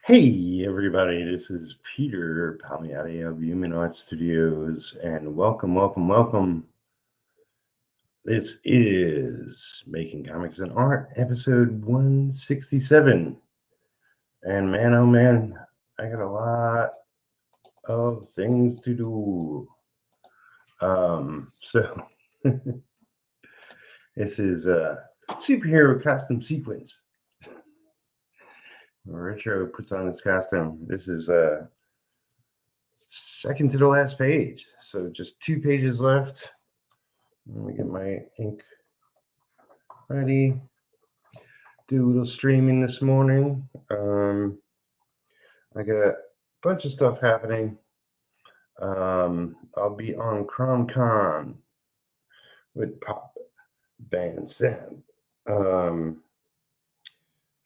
Hey everybody, this is Peter Palmiotti of Human Art Studios, and welcome. This is Making Comics and Art, episode 167. And man, oh man, I got a lot of things to do. So this is a superhero costume sequence. Retro puts on his costume. This is second to the last page. So just 2 pages left. Let me get my ink ready. Do a little streaming this morning. I got a bunch of stuff happening. I'll be on CromCon with Pop Band Sam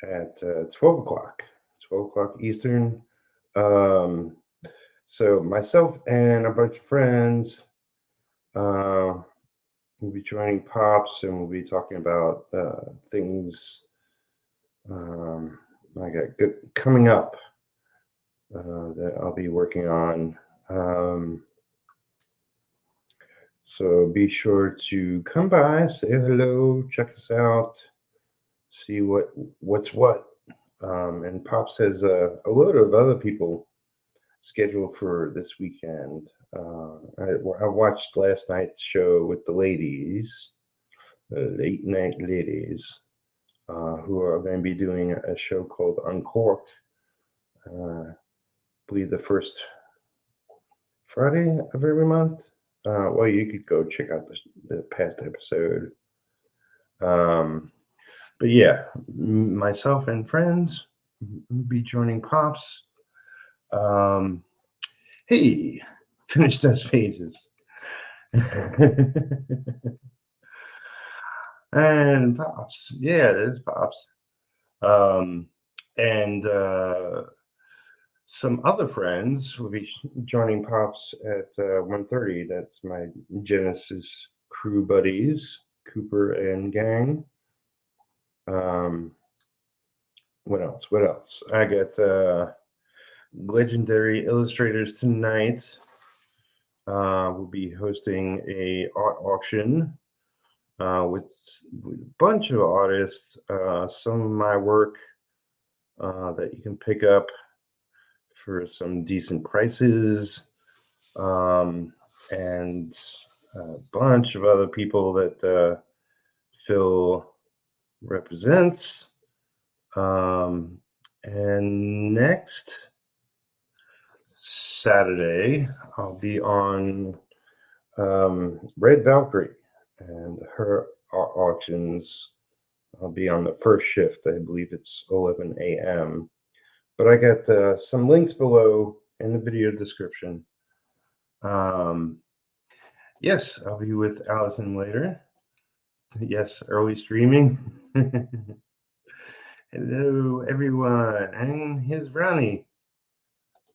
at 12 o'clock. 12 o'clock Eastern. So myself and a bunch of friends we'll be joining Pops, and we'll be talking about things I got good coming up that I'll be working on. So be sure to come by, say hello, check us out, see what's what. And Pops has a load of other people scheduled for this weekend. I watched last night's show with the ladies, the late night ladies, who are going to be doing a show called Uncorked. I believe the first Friday of every month. Well, you could go check out the past episode. But yeah, myself and friends will be joining Pops. Hey, finish those pages. And Pops. Yeah, there's Pops. And some other friends will be joining Pops at 1:30. That's my Genesis crew buddies, Cooper and gang. What else? I got Legendary Illustrators tonight. We'll be hosting a art auction with a bunch of artists. Some of my work that you can pick up for some decent prices, and a bunch of other people that Phil represents. And next Saturday, I'll be on Red Valkyrie and her auctions. I'll be on the first shift. I believe it's 11 a.m. But I got some links below in the video description. Yes, I'll be with Allison later. Yes, early streaming. Hello, everyone, and here's Ronnie.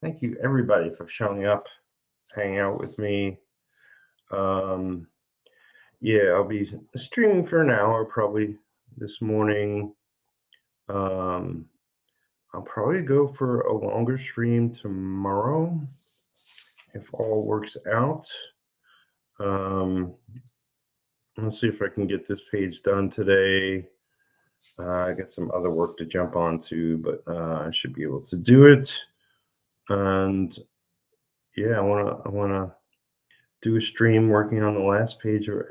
Thank you, everybody, for showing up, hanging out with me. Yeah, I'll be streaming for an hour probably this morning. I'll probably go for a longer stream tomorrow if all works out. Let's see if I can get this page done today. I got some other work to jump onto, but I should be able to do it. And yeah, I wanna do a stream working on the last page of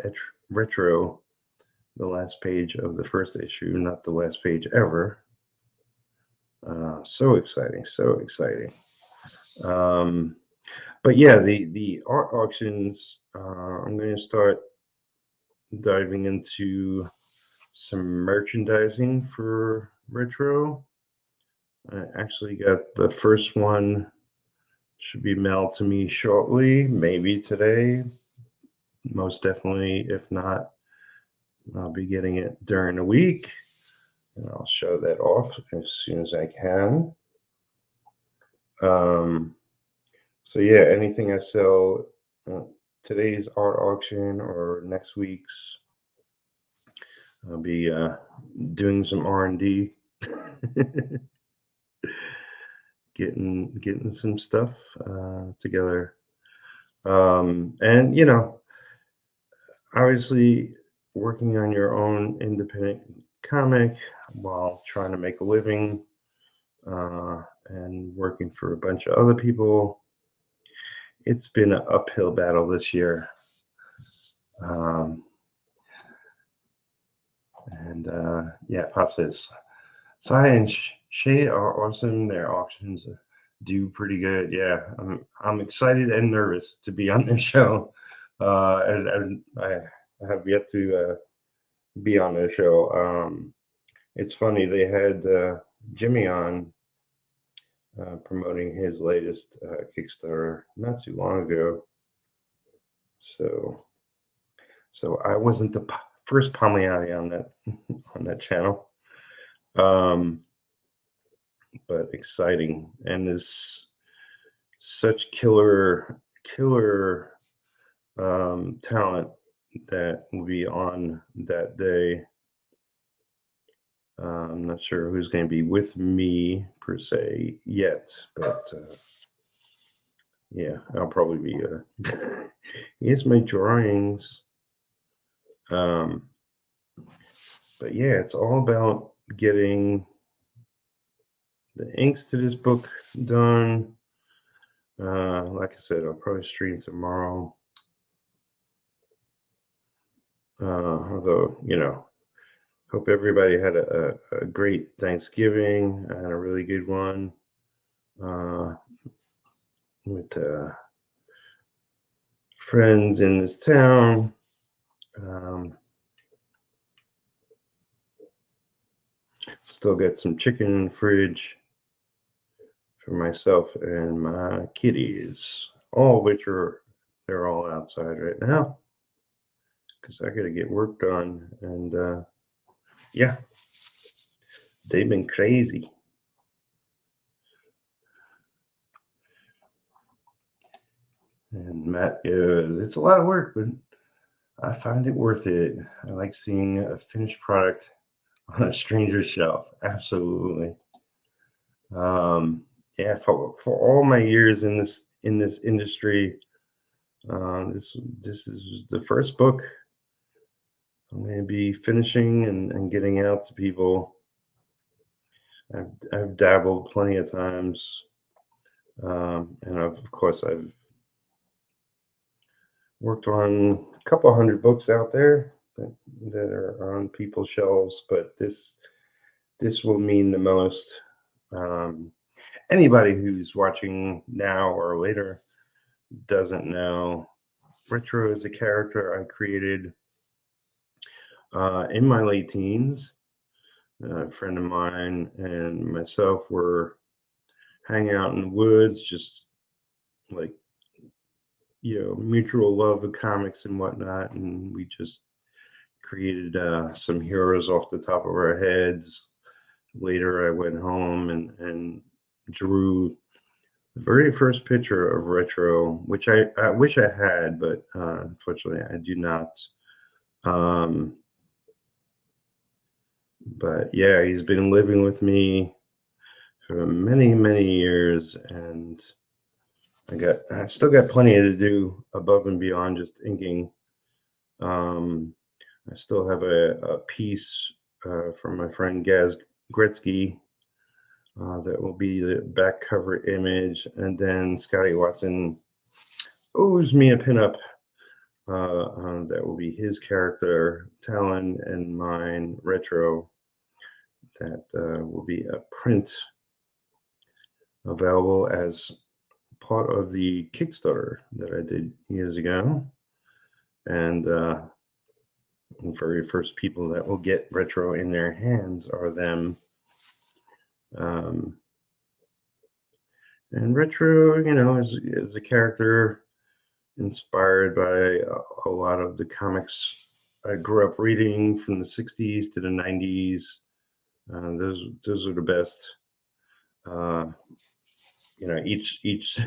Retro, the last page of the first issue, not the last page ever. So exciting. But yeah, the art auctions, I'm going to start diving into some merchandising for Retro. I actually got the first one, should be mailed to me shortly, maybe today. Most definitely, if not, I'll be getting it during the week. And I'll show that off as soon as I can. So yeah, anything I sell today's art auction or next week's, I'll be doing some R&D. getting some stuff together. And obviously working on your own independent comic while trying to make a living and working for a bunch of other people. It's been an uphill battle this year. Um, and yeah, Pop says, Sai and Shay are awesome. Their auctions do pretty good. Yeah, I'm excited and nervous to be on this show. And I have yet to be on this show. It's funny, they had Jimmy on promoting his latest Kickstarter not too long ago. So I wasn't the first Palmiotti on that on that channel. But exciting, and is such killer talent that will be on that day. I'm not sure who's going to be with me per se yet, but yeah, I'll probably be. Here's my drawings. But yeah, it's all about getting the inks to this book done. Like I said, I'll probably stream tomorrow. Although, hope everybody had a great Thanksgiving and a really good one with friends in this town. Still got some chicken in the fridge for myself and my kitties, all of which they're all outside right now because I got to get work done. And yeah, they've been crazy. And Matt goes, it's a lot of work, but I find it worth it. I like seeing a finished product on a stranger's shelf. Absolutely. Yeah, for all my years in this industry, this is the first book I'm going to be finishing and getting out to people. I've dabbled plenty of times, and of course I've worked on a couple hundred books out there that are on people's shelves, but this will mean the most. Anybody who's watching now or later doesn't know, Retro is a character I created in my late teens. A friend of mine and myself were hanging out in the woods, just like, mutual love of comics and whatnot. And we just created some heroes off the top of our heads. Later, I went home and drew the very first picture of Retro, which I wish I had, but unfortunately I do not. But yeah, he's been living with me for many, many years, and I still got plenty to do above and beyond just inking. I still have a piece from my friend Gaz Gretzky that will be the back cover image, and then Scotty Watson owes me a pinup that will be his character, Talon, and mine, Retro. That will be a print available as part of the Kickstarter that I did years ago. And the very first people that will get Retro in their hands are them. And Retro, is a character inspired by a lot of the comics I grew up reading from the 60s to the 90s. Those are the best. Each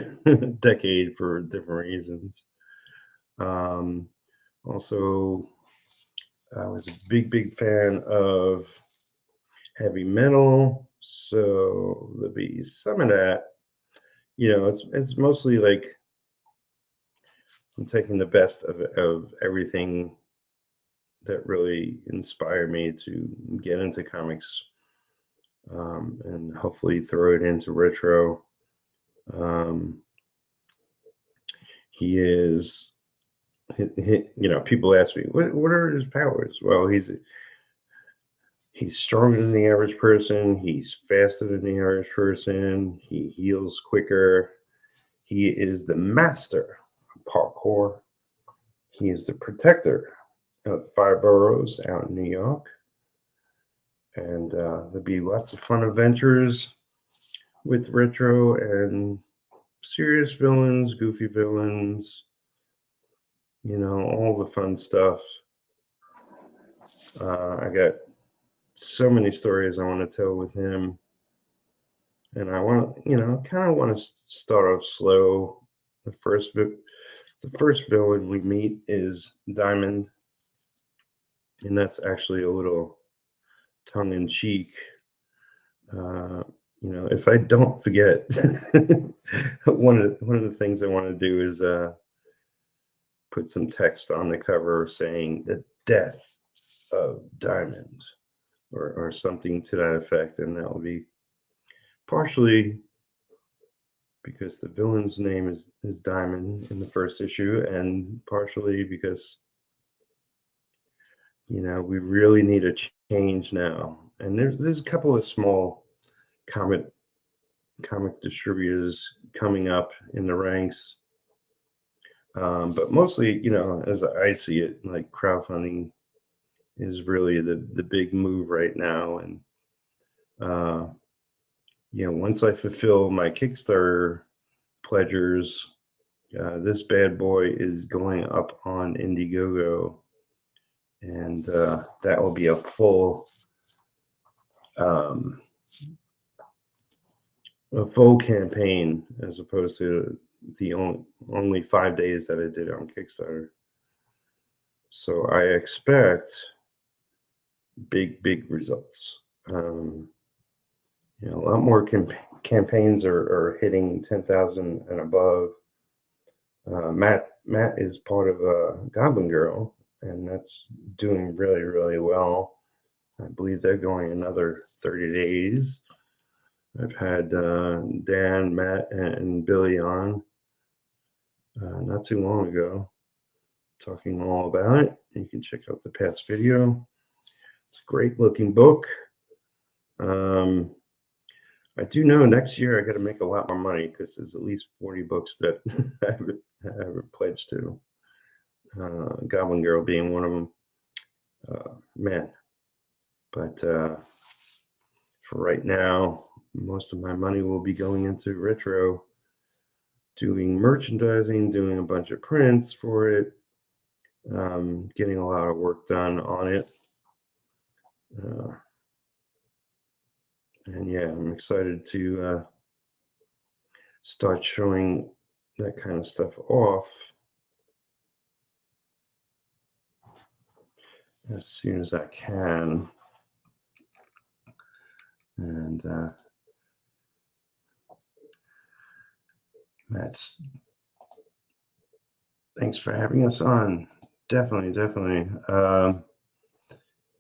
decade for different reasons. Also, I was a big fan of heavy metal, so there'll be some of that it's mostly like I'm taking the best of everything that really inspired me to get into comics, and hopefully throw it into retro. Um, he is, people ask me, what are his powers? Well, he's stronger than the average person. He's faster than the average person. He heals quicker. He is the master of parkour. He is the protector of five boroughs out in New York. And there'll be lots of fun adventures with retro and serious villains, goofy villains, all the fun stuff. I got so many stories I want to tell with him. And I want to, kind of want to start off slow. The first villain we meet is Diamond, and that's actually a little tongue in cheek. If I don't forget, one of the things I want to do is put some text on the cover saying the death of Diamond, or something to that effect, and that will be partially because the villain's name is Diamond in the first issue, and partially because we really need a change now. And there's a couple of small comic comic distributors coming up in the ranks, but mostly, as I see it, like crowdfunding is really the big move right now. And uh, once I fulfill my Kickstarter pledgers, this bad boy is going up on Indiegogo, and that will be um, a full campaign as opposed to the only 5 days that I did on Kickstarter. So I expect big results. A lot more campaigns are hitting 10,000 and above. Matt is part of Goblin Girl, and that's doing really well. I believe they're going another 30 days. I've had Dan, Matt, and Billy on not too long ago, talking all about it. You can check out the past video. It's a great looking book. I do know next year I got to make a lot more money because there's at least 40 books that I haven't pledged to. Goblin Girl being one of them. Man, but for right now, most of my money will be going into retro, doing merchandising, doing a bunch of prints for it, getting a lot of work done on it. And yeah, I'm excited to start showing that kind of stuff off as soon as I can. And Matt's, thanks for having us on. Definitely.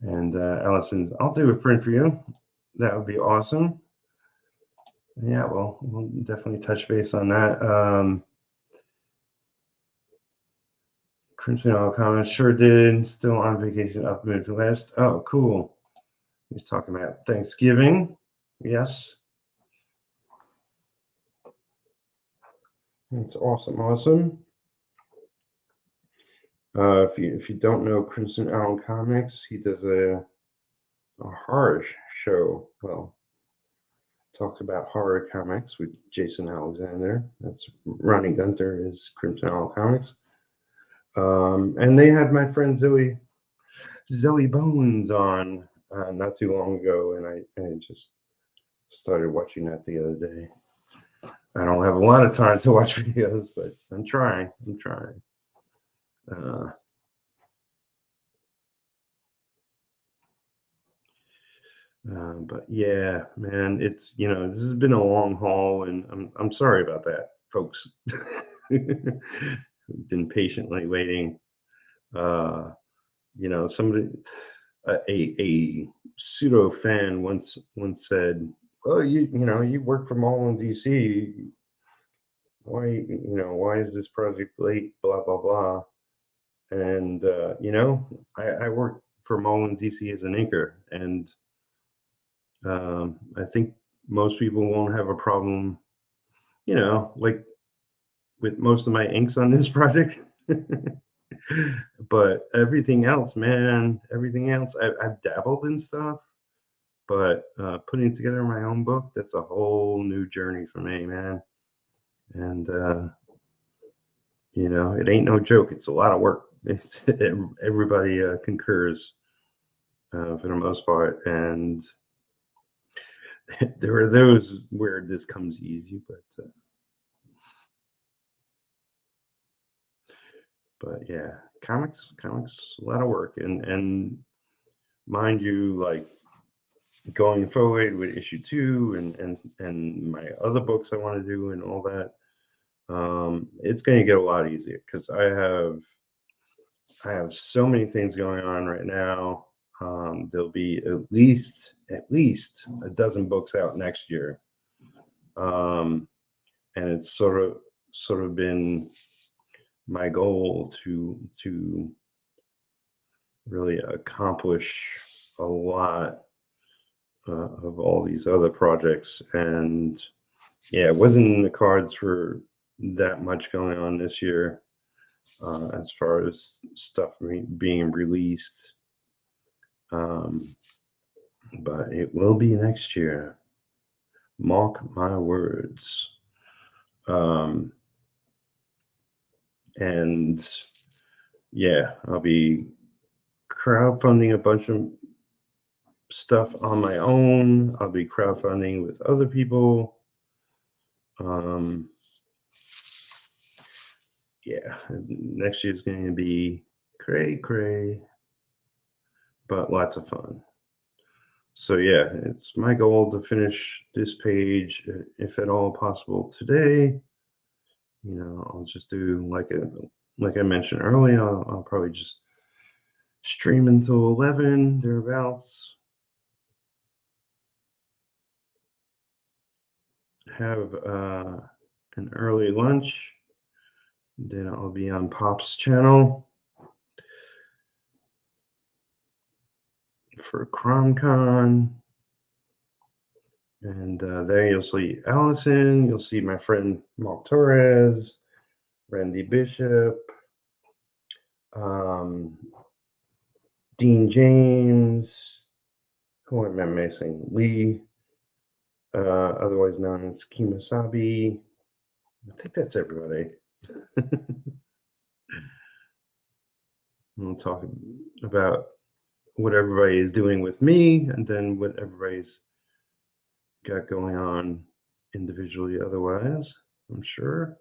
And Allison, I'll do a print for you. That would be awesome. Yeah, well, we'll definitely touch base on that. Crimson All comments, sure did. Still on vacation up Midwest. Oh, cool. He's talking about Thanksgiving. Yes. That's awesome. If you don't know Crimson Owl Comics, he does a horror show. Well, talks about horror comics with Jason Alexander. That's Ronnie Gunter is Crimson Owl Comics. And they had my friend Zoe Bones on not too long ago, and I just started watching that the other day. I don't have a lot of time to watch videos, but I'm trying. But yeah, man, it's this has been a long haul, and I'm sorry about that, folks. Been patiently waiting. Uh, somebody, a pseudo fan once said, "Well, you work from all in DC. Why is this project late? Blah blah blah." And I work for Mullen DC as an inker, and I think most people won't have a problem, like with most of my inks on this project. But everything else, man, everything else, I've dabbled in stuff, but putting together my own book, that's a whole new journey for me, man. And it ain't no joke. It's a lot of work. It's everybody concurs for the most part, and there are those where this comes easy, but yeah, comics, a lot of work, and mind you, like going forward with issue 2 and my other books I want to do and all that, it's going to get a lot easier because I have so many things going on right now. There'll be at least a dozen books out next year, um, and it's sort of been my goal to really accomplish a lot of all these other projects. And yeah, it wasn't in the cards for that much going on this year as far as stuff being released. Um, but it will be next year. Mark my words. Um, and yeah, I'll be crowdfunding a bunch of stuff on my own. I'll be crowdfunding with other people. Um, yeah, next year's going to be cray, but lots of fun. So yeah, it's my goal to finish this page, if at all possible, today. I'll just do like I mentioned earlier. I'll probably just stream until 11 thereabouts. Have an early lunch. Then I'll be on Pop's channel for CromCon. And there you'll see Allison. You'll see my friend Mark Torres, Randy Bishop, um, Dean James. Who am I missing? Lee, otherwise known as Kimasabi. I think that's everybody. We'll talk about what everybody is doing with me, and then what everybody's got going on individually otherwise, I'm sure.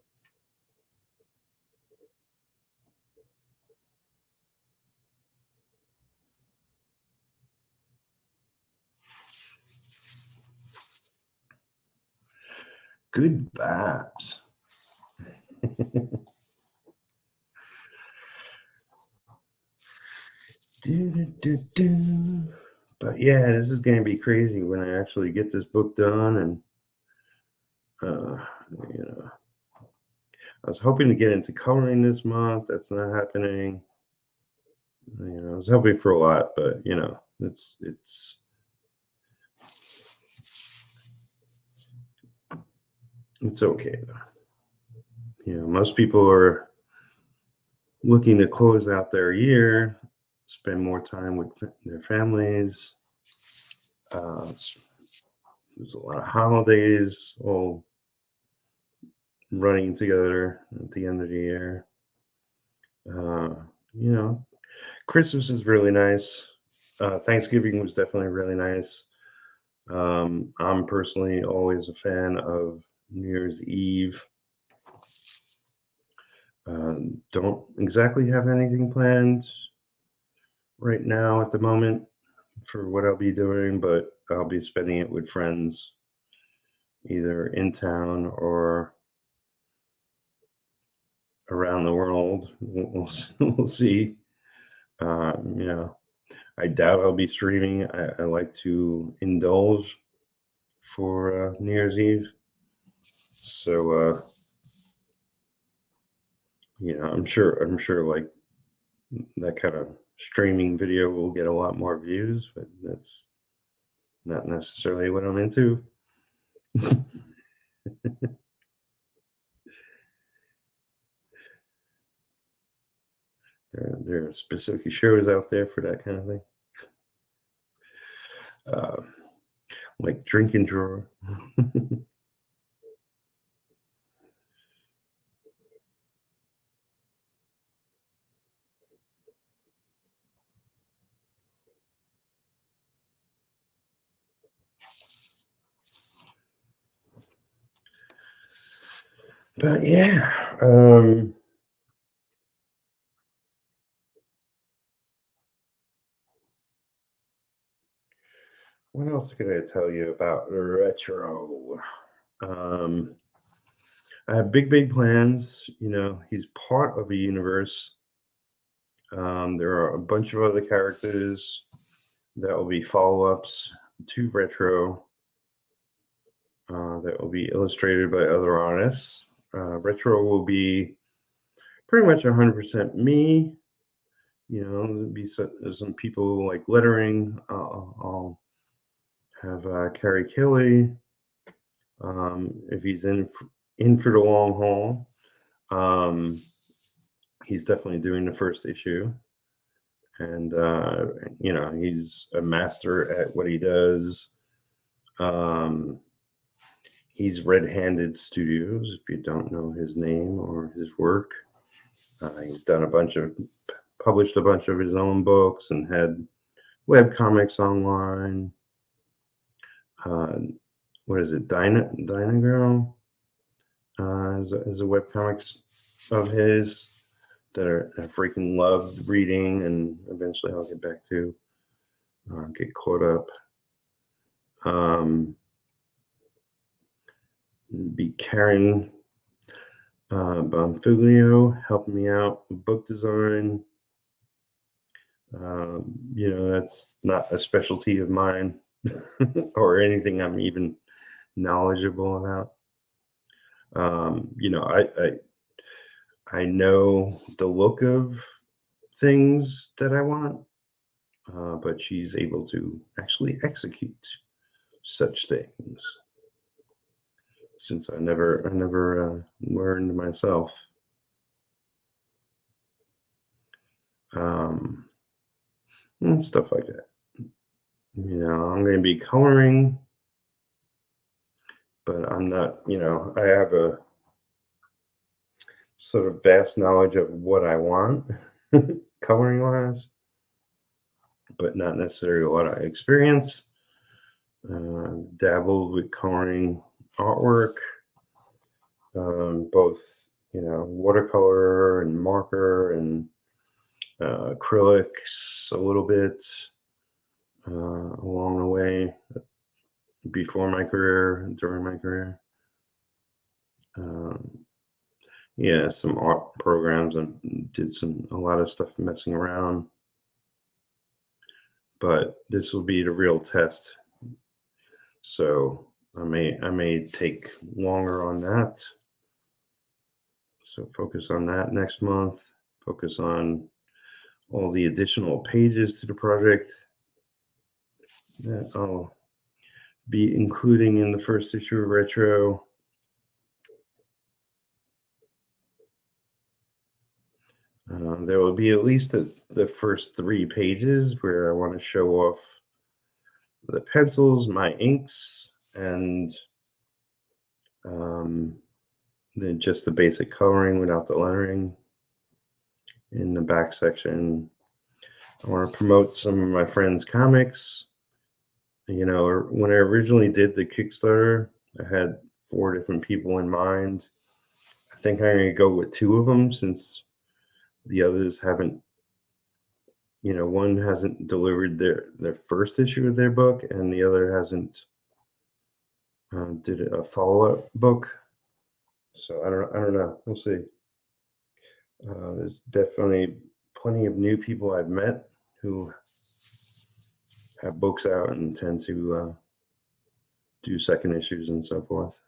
Good vibes. But yeah, this is going to be crazy when I actually get this book done. And I was hoping to get into coloring this month. That's not happening. I was hoping for a lot, but it's okay. Most people are looking to close out their year, spend more time with their families. There's a lot of holidays all running together at the end of the year. Christmas is really nice. Thanksgiving was definitely really nice. I'm personally always a fan of New Year's Eve. Don't exactly have anything planned right now at the moment for what I'll be doing, but I'll be spending it with friends either in town or around the world. We'll see. You know, I doubt I'll be streaming. I like to indulge for New Year's Eve. So I'm sure like that kind of streaming video will get a lot more views, but that's not necessarily what I'm into. There are specific shows out there for that kind of thing, uh, like Drink and Drawer. But yeah, what else could I tell you about retro? Um, I have big plans. He's part of a universe. There are a bunch of other characters that will be follow-ups to retro that will be illustrated by other artists. Retro will be pretty much 100% me. There'll be some people like lettering. I'll have Carrie Kelly if he's in for the long haul. He's definitely doing the first issue, and he's a master at what he does. He's Red Handed Studios, if you don't know his name or his work. He's published a bunch of his own books and had web comics online. What is it? Dyna Girl is a web comics of his that I freaking loved reading, and eventually I'll get back to get caught up. Be Karen Bonfiglio helping me out with book design. That's not a specialty of mine or anything I'm even knowledgeable about. I know the look of things that I want, but she's able to actually execute such things. Since I never learned myself. And stuff like that. I'm going to be coloring, but I'm not. I have a sort of vast knowledge of what I want, coloring wise, but not necessarily what I experience. Dabbled with coloring artwork, both watercolor and marker and acrylics a little bit along the way before my career, during my career. Some art programs and did a lot of stuff messing around. But this will be the real test. So I may take longer on that. So focus on that next month. Focus on all the additional pages to the project that I'll be including in the first issue of Retro. There will be at least the first 3 pages where I want to show off the pencils, my inks, and then just the basic coloring without the lettering. In the back section, I want to promote some of my friends' comics. When I originally did the Kickstarter, I had 4 different people in mind. I think I'm going to go with 2 of them since the others haven't one hasn't delivered their first issue of their book, and the other hasn't did a follow-up book. So I don't know. We'll see. There's definitely plenty of new people I've met who have books out and tend to do second issues and so forth.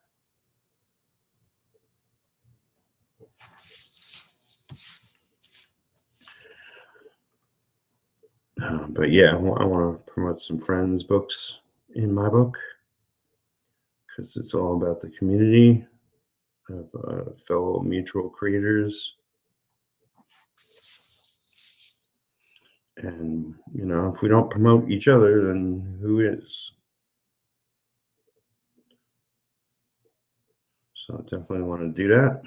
But yeah, I want to promote some friends' books in my book because it's all about the community of fellow mutual creators. And, if we don't promote each other, then who is? So I definitely want to do that.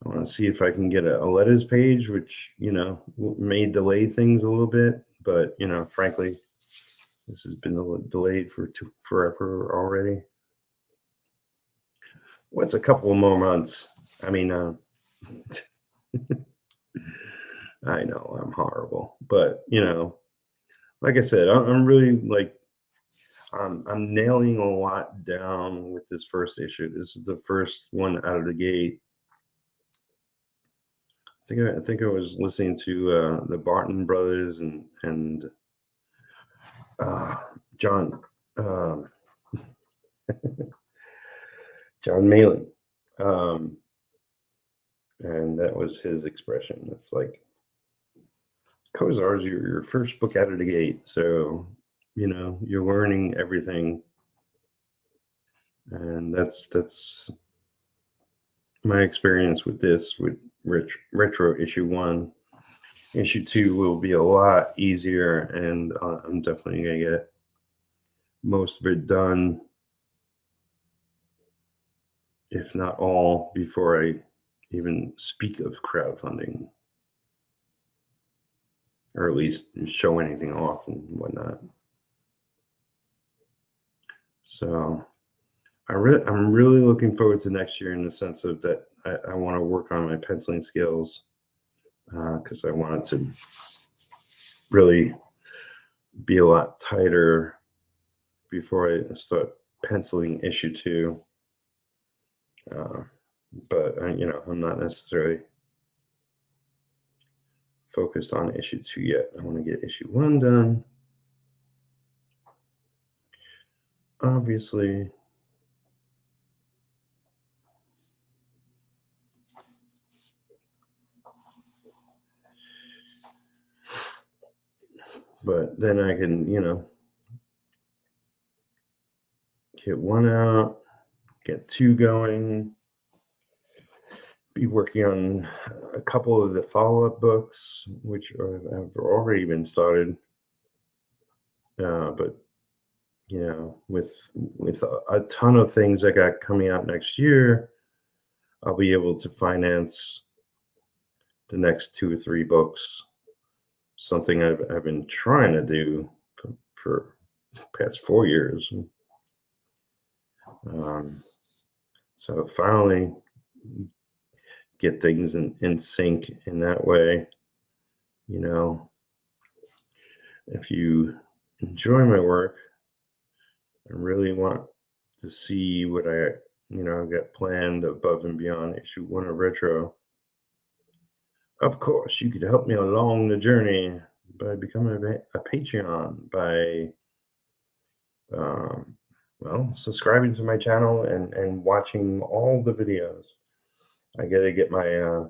I want to see if I can get a letters page, which, may delay things a little bit. But, frankly, this has been delayed for forever already. What's a couple more months? I mean, I know I'm horrible, but like I said, I'm really like I'm nailing a lot down with this first issue. This is the first one out of the gate. I think I was listening to the Barton brothers and John John Malin, and that was his expression. It's like Kozar is your first book out of the gate, so you're learning everything, and that's my experience with this with retro issue 1. Issue 2 will be a lot easier, and I'm definitely gonna get most of it done, if not all, before I even speak of crowdfunding, or at least show anything off and whatnot. So I'm really looking forward to next year in the sense of that I want to work on my penciling skills because I want it to really be a lot tighter before I start penciling issue 2. But I'm not necessarily focused on issue 2 yet. I want to get issue 1 done. Obviously. But then I can, get 1 out, get 2 going, be working on a couple of the follow-up books, which have already been started. But with a ton of things I got coming out next year, I'll be able to finance the next 2 or 3 books. Something I've been trying to do for the past 4 years. So finally get things in sync in that way. If you enjoy my work and really want to see what I got planned above and beyond issue 1 of Retro, of course you could help me along the journey by becoming a Patreon, by subscribing to my channel and watching all the videos. I gotta get my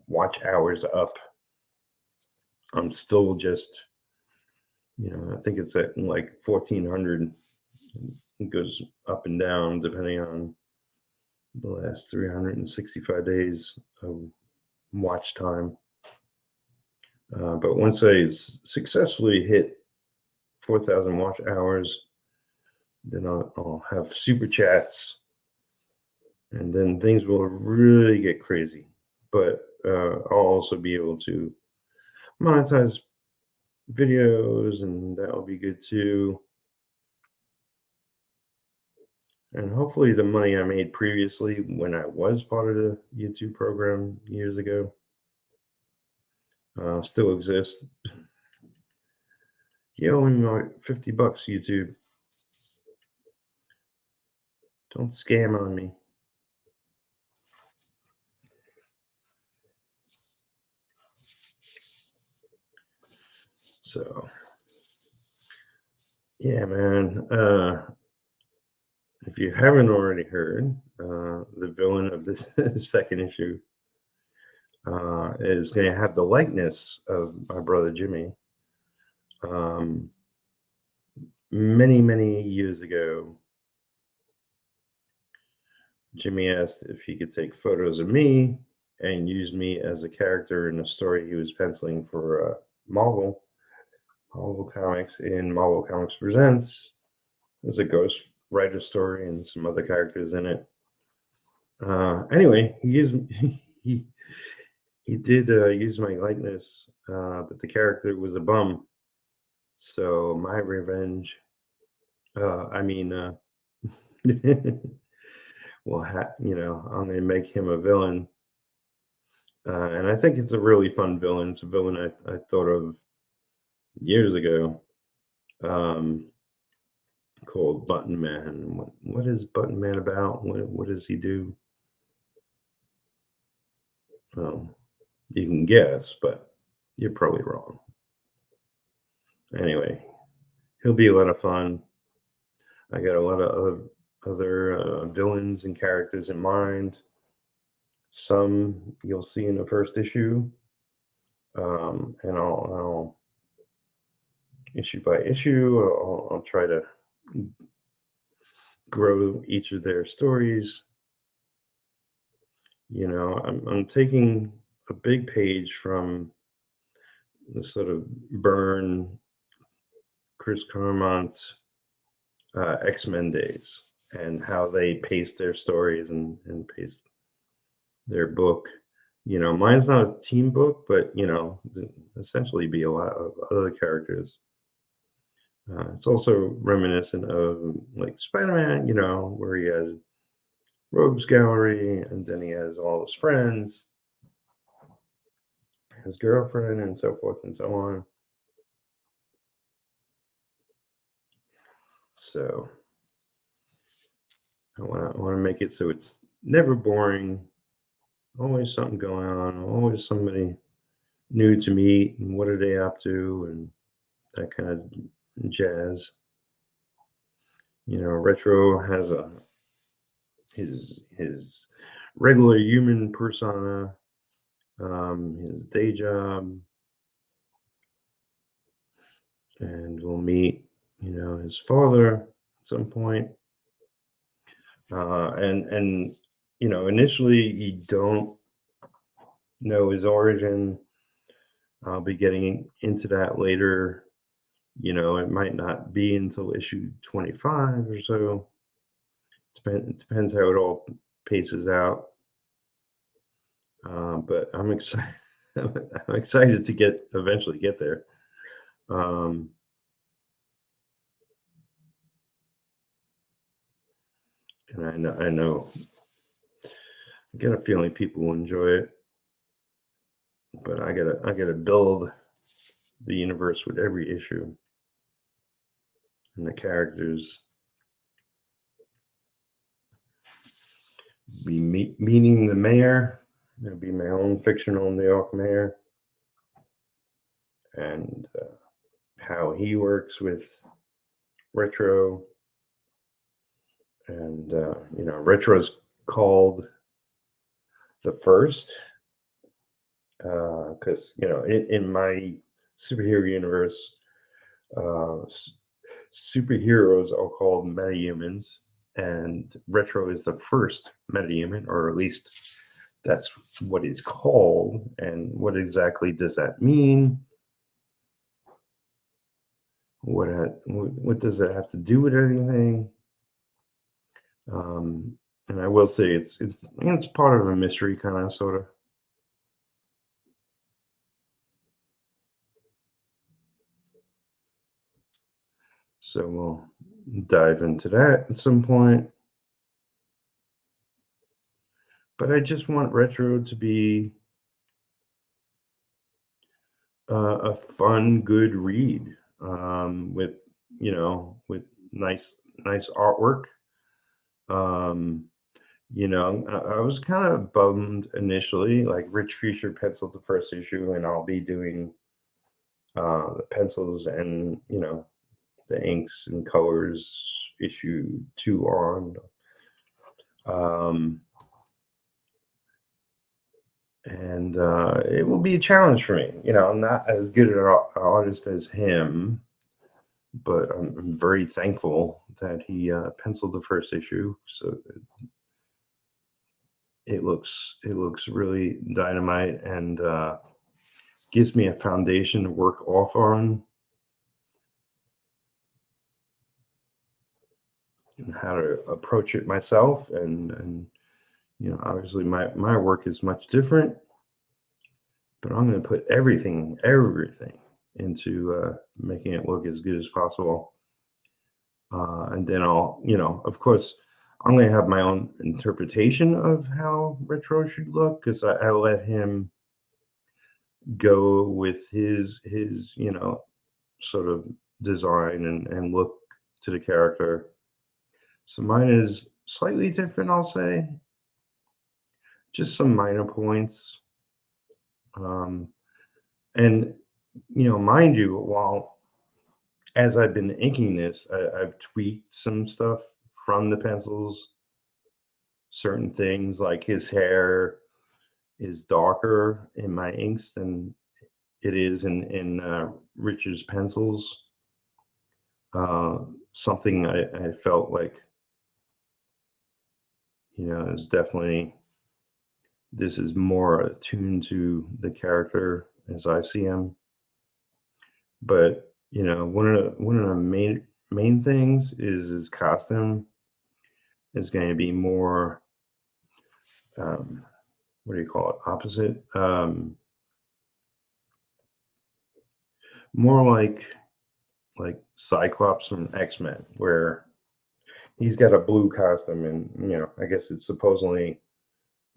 watch hours up. I'm still just, I think it's at like 1,400. It goes up and down depending on the last 365 days of watch time. But once I successfully hit 4,000 watch hours, then I'll have super chats, and then things will really get crazy. But I'll also be able to monetize videos, and that'll be good too. And hopefully the money I made previously when I was part of the YouTube program years ago, still exists. You owe me like $50, YouTube. Don't scam on me. So, yeah, man. If you haven't already heard, the villain of this second issue is going to have the likeness of my brother Jimmy. Um, many years ago, Jimmy asked if he could take photos of me and use me as a character in a story he was penciling for Marvel Comics in Marvel Comics Presents. There's a Ghost Rider story and some other characters in it. Anyway, he used he he did use my likeness, but the character was a bum. So my revenge. I mean, well, I'm gonna make him a villain, and I think it's a really fun villain. It's a villain I thought of years ago, um, called Button Man. What is Button Man about? What does he do? Um, you can guess, but you're probably wrong. Anyway, he'll be a lot of fun. I got a lot of other villains and characters in mind. Some you'll see in the first issue, and I'll issue by issue. I'll try to grow each of their stories. I'm taking a big page from the sort of Byrne, Chris Claremont's X-Men days and how they pace their stories and pace their book. Mine's not a team book, but essentially be a lot of other characters. It's also reminiscent of like Spider-Man, where he has Rogues Gallery, and then he has all his friends, his girlfriend, and so forth and so on. So I want to make it so it's never boring. Always something going on. Always somebody new to meet, and what are they up to, and that kind of jazz. Retro has his regular human persona, his day job, and we'll meet, his father at some point. And initially you don't know his origin. I'll be getting into that later. It might not be until issue 25 or so. It depends how it all paces out. But I'm excited. I'm excited to eventually get there. Um, and I get a feeling people will enjoy it. But I gotta build the universe with every issue and the characters. Be meeting the mayor. It'll be my own fictional New York mayor, and how he works with Retro. And Retro's called the first because in my superhero universe, superheroes are called metahumans, and Retro is the first metahuman, or at least that's what he's called. And what exactly does that mean? What does that have to do with anything? And I will say it's part of a mystery, kind of, sort of. So we'll dive into that at some point. But I just want Retro to be a fun, good read, with, with nice nice artwork. Um, I was kind of bummed initially, like Rich Fuchsia penciled the first issue, and I'll be doing the pencils and the inks and colors issue two on. Um, and it will be a challenge for me. I'm not as good an artist as him, but I'm very thankful that he penciled the first issue. So it looks really dynamite, and gives me a foundation to work off on, and how to approach it myself. And obviously my work is much different, but I'm going to put everything into making it look as good as possible. And then I'll, of course, I'm going to have my own interpretation of how retro should look, because I let him go with his sort of design and look to the character. So mine is slightly different, I'll say, just some minor points. Um, and mind you, while as I've been inking this, I've tweaked some stuff from the pencils. Certain things like his hair is darker in my inks than it is in Richard's pencils. Something I felt like, is definitely, this is more attuned to the character as I see him. But one of the main things is his costume is going to be more, um, what do you call it? Opposite, more like Cyclops from X-Men, where he's got a blue costume, and I guess it's supposedly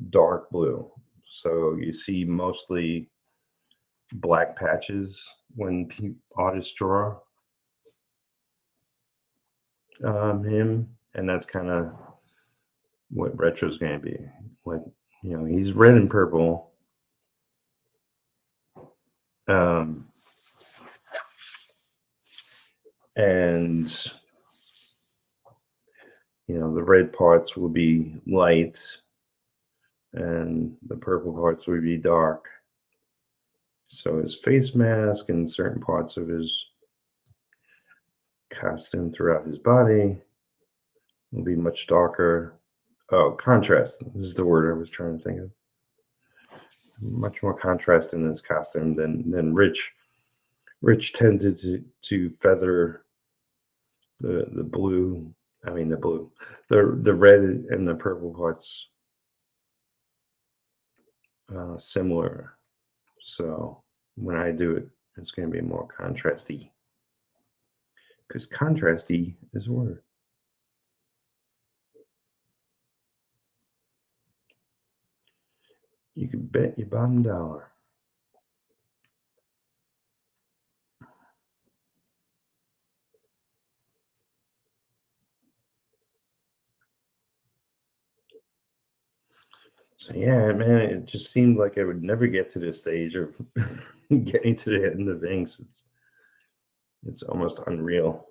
dark blue. So you see mostly black patches when artists draw him, and that's kind of what retro's going to be like. He's red and purple, um, and the red parts will be light, and the purple parts will be dark. So his face mask and certain parts of his costume throughout his body will be much darker. Oh, contrast is the word I was trying to think of. Much more contrast in his costume than Rich. Rich tended to feather the blue. I mean the blue, the red and the purple parts similar. So when I do it, it's going to be more contrasty, because contrasty is a word. You can bet your bottom dollar. So yeah, man, it just seemed like I would never get to this stage of getting to the end of inks. It's almost unreal,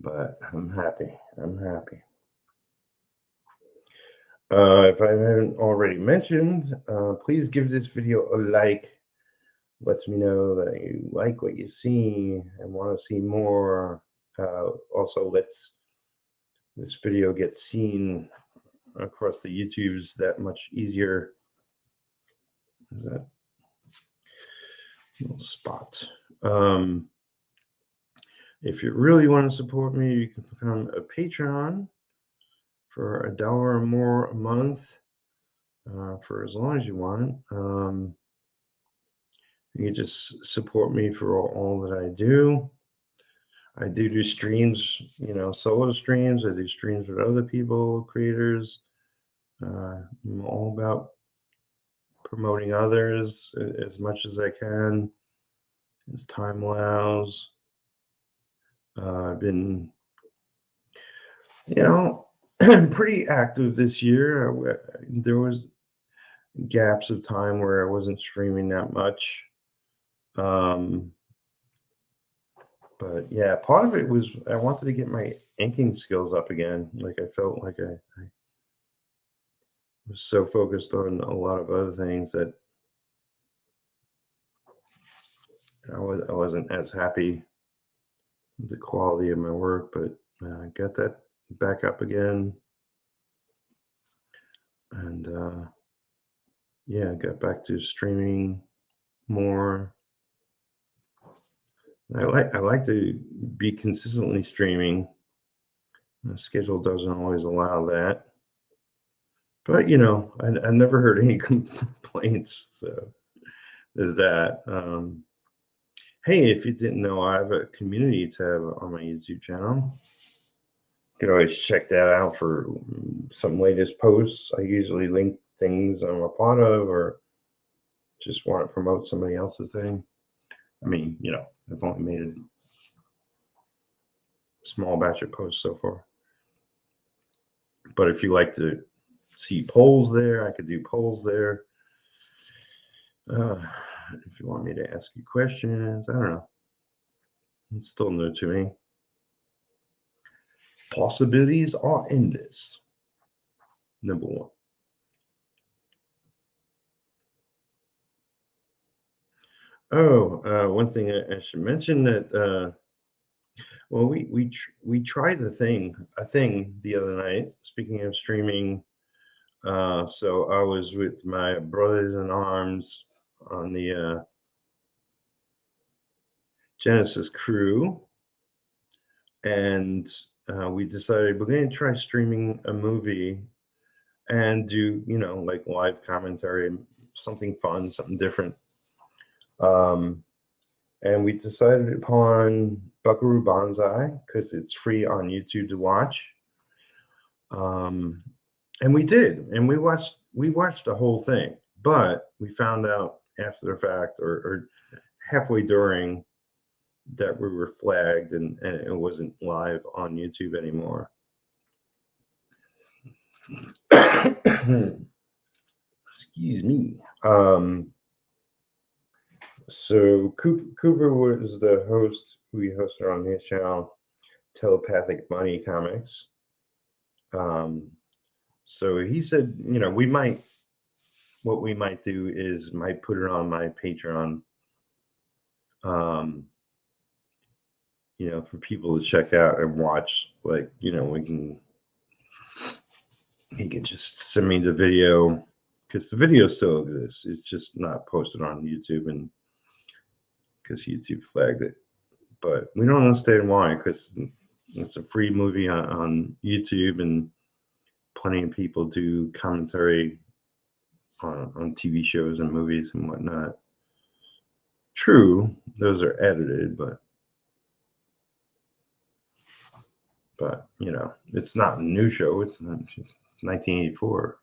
but I'm happy. I'm happy. If I haven't already mentioned, please give this video a like. Lets me know that you like what you see and want to see more. Also, lets this video get seen across the YouTubes that much easier. Is that little spot? If you really want to support me, you can become a Patreon for $1 or more a month, for as long as you want. You can just support me for all that I do. I do streams, solo streams. I do streams with other people, creators. I'm all about promoting others as much as I can, as time allows. I've been, you know, pretty active this year. There was gaps of time where I wasn't streaming that much. Um, but yeah, part of it was I wanted to get my inking skills up again. Like I felt like I was so focused on a lot of other things that I wasn't as happy with the quality of my work. But I got that back up again, and yeah, got back to streaming more. I like to be consistently streaming. My schedule doesn't always allow that, but I never heard any complaints. So there's that. Hey, if you didn't know, I have a community tab on my YouTube channel. You can always check that out for some latest posts. I usually link things I'm a part of, or just want to promote somebody else's thing. I mean, I've only made a small batch of posts so far. But if you like to see polls there, I could do polls there. If you want me to ask you questions, I don't know. It's still new to me. Possibilities are endless. Number one. Oh, one thing I should mention that well, we tried a thing the other night. Speaking of streaming, so I was with my brothers in arms on the Genesis crew, and we decided we're going to try streaming a movie and do like live commentary, something fun, something different. And we decided upon Buckaroo Banzai because it's free on YouTube to watch. And we did, and we watched the whole thing, but we found out after the fact, or halfway during, that we were flagged and it wasn't live on YouTube anymore. Excuse me. So Cooper was the host who we hosted on his channel, Telepathic Money Comics. So he said, what we might do is might put it on my Patreon, for people to check out and watch. Like, he can just send me the video, because the video still exists. It's just not posted on YouTube, and because YouTube flagged it. But we don't understand why, because it's a free movie on YouTube, and plenty of people do commentary on TV shows and movies and whatnot. True, those are edited, but it's not a new show. It's not, 1984.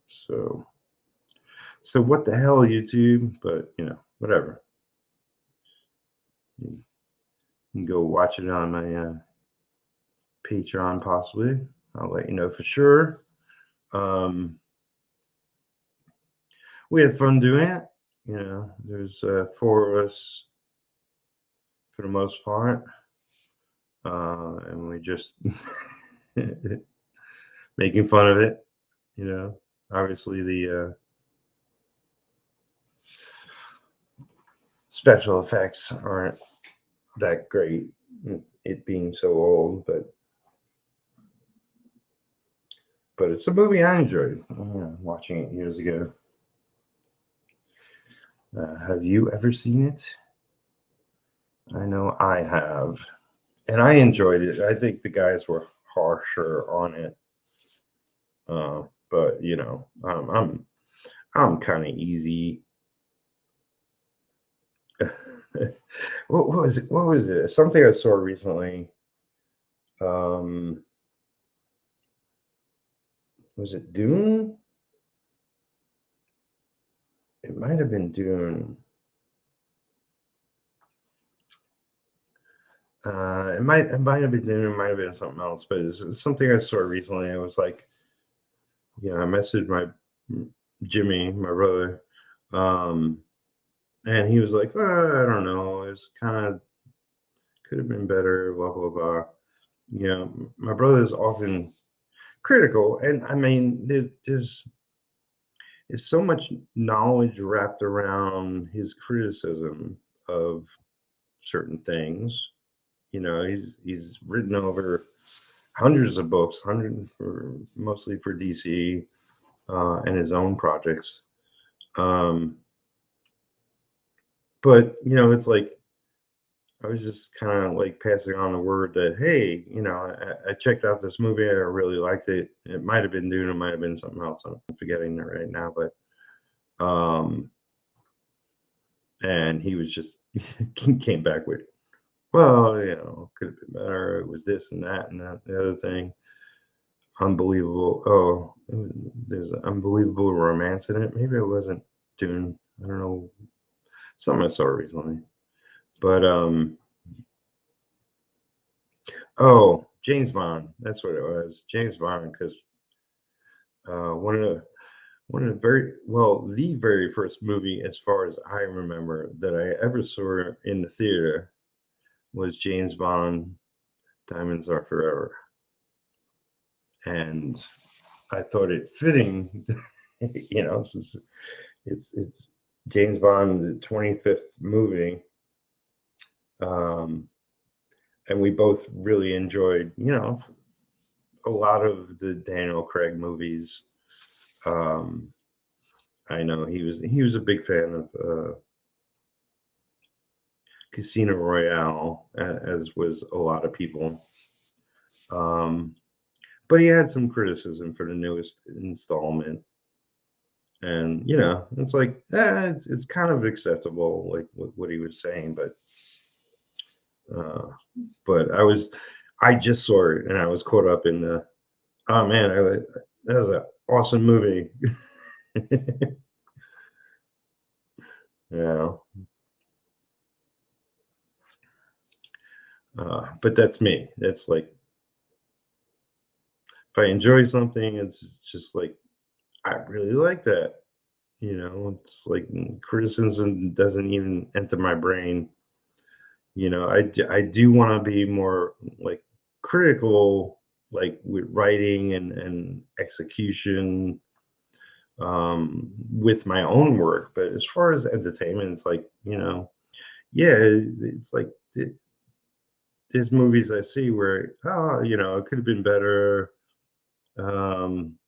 So what the hell, YouTube? But whatever. You can go watch it on my Patreon, possibly. I'll let you know for sure. We had fun doing it. There's 4 of us for the most part, and we just making fun of it. Obviously the special effects aren't that great, it being so old, but it's a movie I enjoyed watching it years ago. Have you ever seen it? I know I have, and I enjoyed it. I think the guys were harsher on it, but I'm kind of easy. What was it? What was it? Something I saw recently. Was it Dune? It might have been Dune. It might have been Dune. It might have been something else, but it's something I saw recently. I was like, I messaged my Jimmy, my brother, um, and he was like, I don't know. It was kind of could have been better. Blah blah blah. My brother is often critical, and I mean, there's so much knowledge wrapped around his criticism of certain things. He's written over hundreds of books, hundreds for mostly for DC and his own projects. But it's like I was just kind of like passing on the word that, hey, I checked out this movie. I really liked it. It might have been Dune. It might have been something else. I'm forgetting it right now. But and he was just came back with, well, could have been better. It was this and that and that, the other thing. Unbelievable. Oh, there's an unbelievable romance in it. Maybe it wasn't Dune. I don't know. Something I saw recently. But oh, James Bond. That's what it was. James Bond, because one of the the very first movie, as far as I remember, that I ever saw in the theater was James Bond. Diamonds Are Forever, and I thought it fitting. It's James Bond, the 25th movie. And we both really enjoyed, a lot of the Daniel Craig movies. I know he was a big fan of Casino Royale, as was a lot of people. But he had some criticism for the newest installment. And it's like it's kind of acceptable, like what he was saying, but I just saw it and I was caught up in the, oh man, that was an awesome movie. Yeah. But that's me. It's like if I enjoy something, it's just like I really like that. It's like criticism doesn't even enter my brain. I do want to be more like critical, like with writing and execution, with my own work. But as far as entertainment, it's like, yeah, it's like there's movies I see where, it could have been better. Um,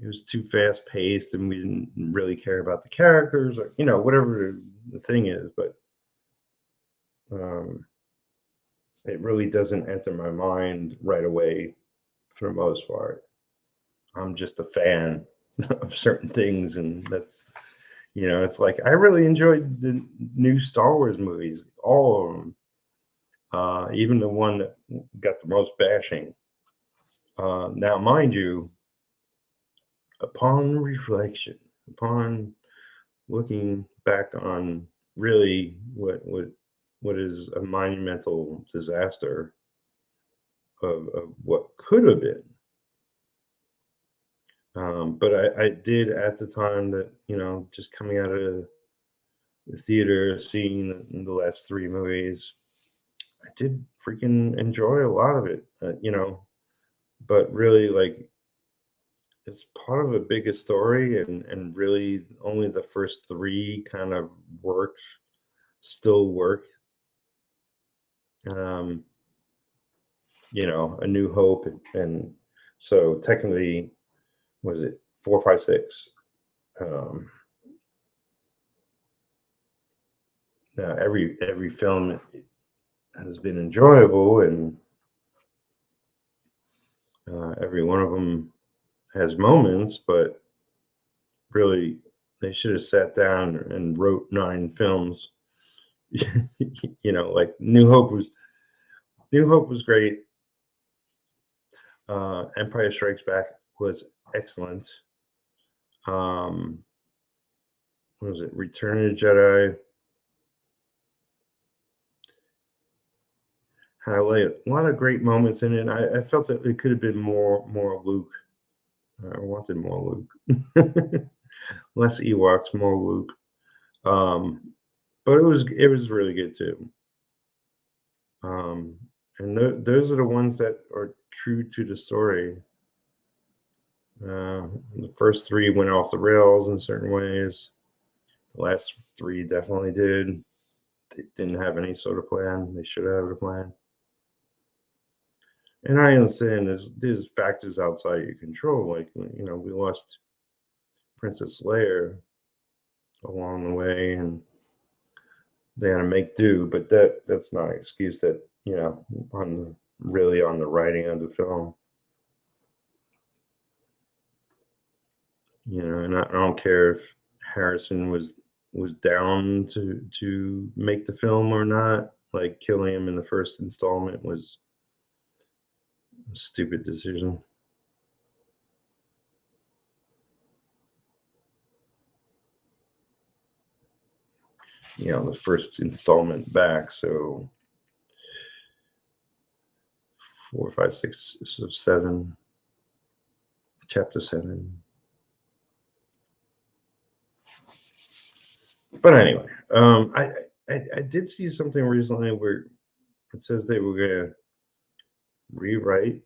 it was too fast paced and we didn't really care about the characters, or, whatever the thing is. But um, it really doesn't enter my mind right away for the most part. I'm just a fan of certain things, and that's, it's like I really enjoyed the new Star Wars movies, all of them, even the one that got the most bashing. Now, mind you, upon reflection, upon looking back on really what is a monumental disaster of what could have been. But I did at the time that, just coming out of the theater, seeing the last three movies, I did freaking enjoy a lot of it, but really, like, it's part of a bigger story, and really only the first three kind of still work. Um, A New Hope, and so technically, was it 4, 5, 6? Um, Now every film has been enjoyable, and every one of them has moments, but really they should have sat down and wrote 9 films. Like New Hope was great. Empire Strikes Back was excellent. What was it? Return of the Jedi had a lot of great moments in it. I felt that it could have been more Luke. I wanted more Luke. Less Ewoks, more Luke. But it was really good too. Um, and those are the ones that are true to the story. The first three went off the rails in certain ways. The last three definitely did. They didn't have any sort of plan. They should have a plan. And I understand there's factors outside your control. Like, we lost Princess Leia along the way, and they had to make do. But that's not an excuse that on the writing of the film. And I don't care if Harrison was down to make the film or not. Like, killing him in the first installment was a stupid decision. The first installment back, so 4, 5, 6, so 7, chapter 7. But anyway, I did see something recently where it says they were gonna rewrite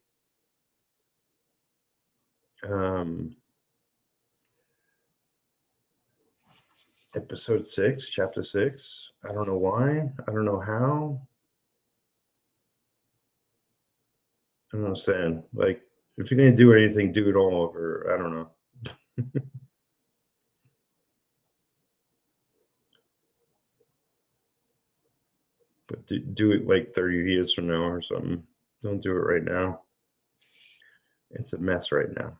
episode 6, chapter 6. I don't know why. I don't know how. I don't understand. Like, if you're gonna do anything, do it all over. I don't know. But do it like 30 years from now or something. Don't do it right now. It's a mess right now.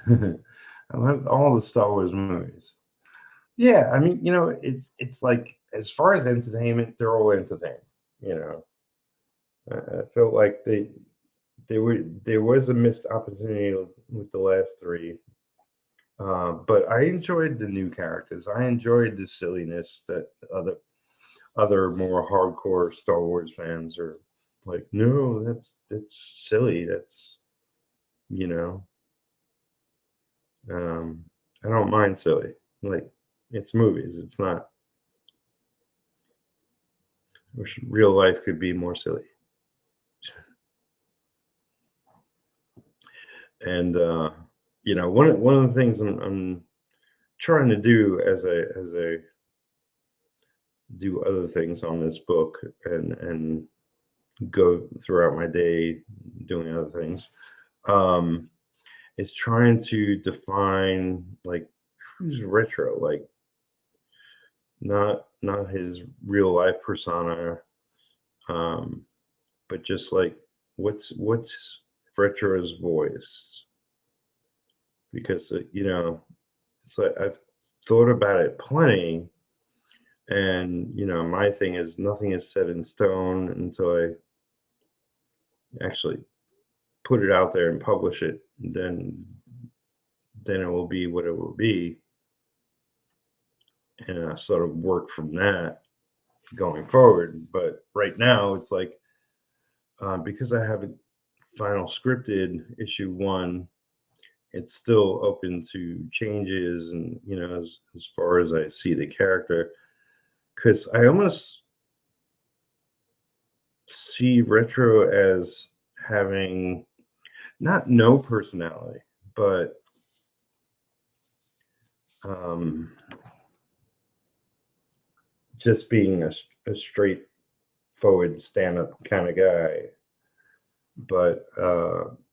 I love all the Star Wars movies. Yeah, I mean, it's like, as far as entertainment, they're all entertainment. You know, I felt like there was a missed opportunity with the last three. But I enjoyed the new characters. I enjoyed the silliness that other more hardcore Star Wars fans are like, no, that's silly. That's you know, I don't mind silly. Like, it's movies. It's not. I wish real life could be more silly. And one of the things I'm trying to do as I do other things on this book and go throughout my day doing other things, is trying to define, like, who's retro, like, not his real life persona, but just like, what's retro's voice, because it's like, I've thought about it plenty, and my thing is, nothing is set in stone until I actually put it out there and publish it. Then it will be what it will be, and I sort of work from that going forward. But right now, it's like, because I haven't final scripted issue 1, it's still open to changes, and as far as I see the character, because I almost see retro as having not no personality, but just being a straightforward stand-up kind of guy. But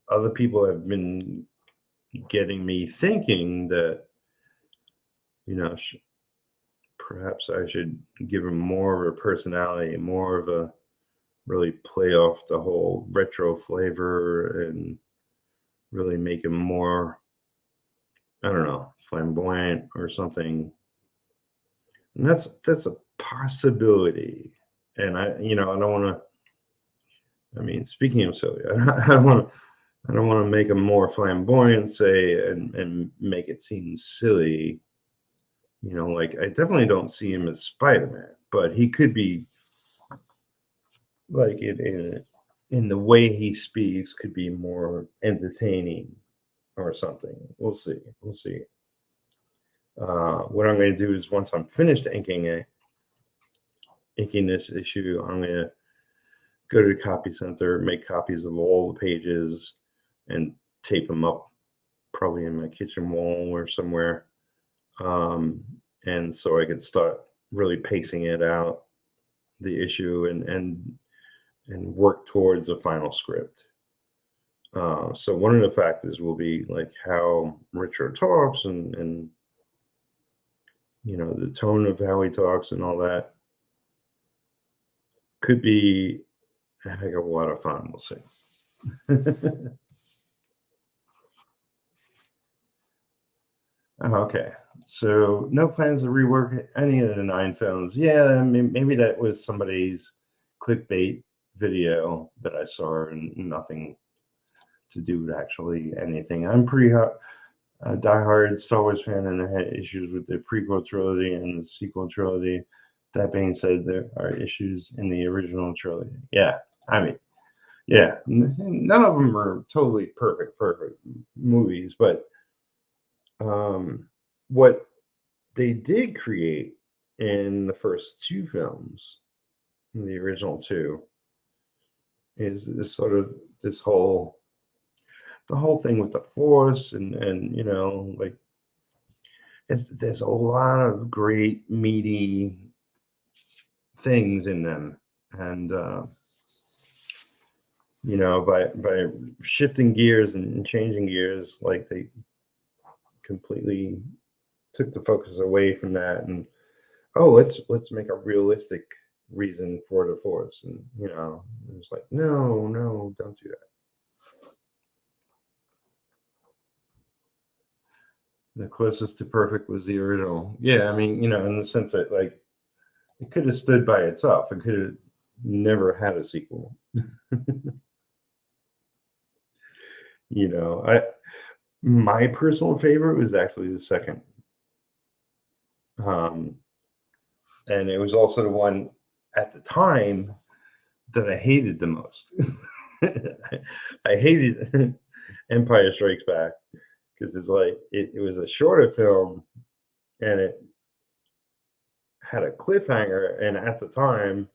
other people have been getting me thinking that perhaps I should give him more of a personality, more of a really play off the whole retro flavor, and really make him more, I don't know, flamboyant or something. And that's a possibility. And I don't want to I mean, speaking of silly, I don't want to make him more flamboyant, say, and make it seem silly. Like I definitely don't see him as Spider-Man, but he could be like in the way he speaks could be more entertaining or something. We'll see. We'll see. What I'm going to do is once I'm finished inking this issue, I'm going to go to the copy center, make copies of all the pages, and tape them up, probably in my kitchen wall or somewhere. And so I could start really pacing it out, the issue, and work towards a final script. So one of the factors will be like how Richard talks and the tone of how he talks and all that could be a heck of a lot of fun. We'll see. Okay, so no plans to rework any of the 9 films. Yeah, I mean, maybe that was somebody's clickbait video that I saw, and nothing to do with actually anything. I'm pretty diehard Star Wars fan, and I had issues with the prequel trilogy and the sequel trilogy. That being said, there are issues in the original trilogy. Yeah, I mean, yeah, none of them are totally perfect movies, but what they did create in the first 2 films, in the original 2, is this sort of this whole the whole thing with the Force and like there's a lot of great meaty things in them, and by shifting gears and changing gears, like they completely took the focus away from that, and let's make a realistic reason for the Force, and it was like, no, don't do that. The closest to perfect was the original. Yeah, I mean, in the sense that like it could have stood by itself. It could have never had a sequel. I my personal favorite was actually the second. Um, and it was also the one at the time that I hated the most. I hated Empire Strikes Back because it's like it was a shorter film and it had a cliffhanger. And at the time,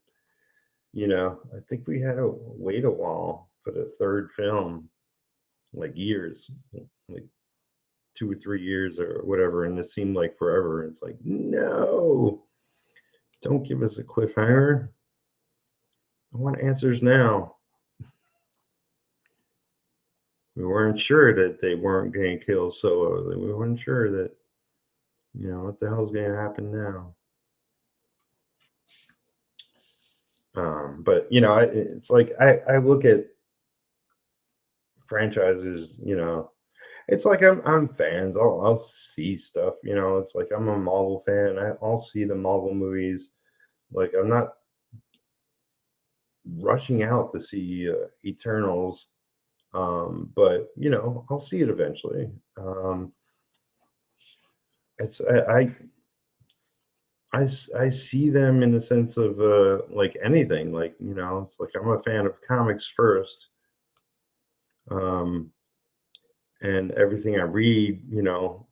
I think we had to wait a while for the third film, like years, like 2 or 3 years or whatever. And it seemed like forever. It's like, no, don't give us a cliffhanger. I want answers now. We weren't sure that they weren't going to kill Solo. We weren't sure that, what the hell's going to happen now. But it's like I look at franchises. It's like I'm fans. I'll see stuff. It's like I'm a Marvel fan. I'll see the Marvel movies. Like I'm not rushing out to see Eternals, but I'll see it eventually. It's I see them in the sense of like anything. Like it's like I'm a fan of comics first. Um, and everything I read,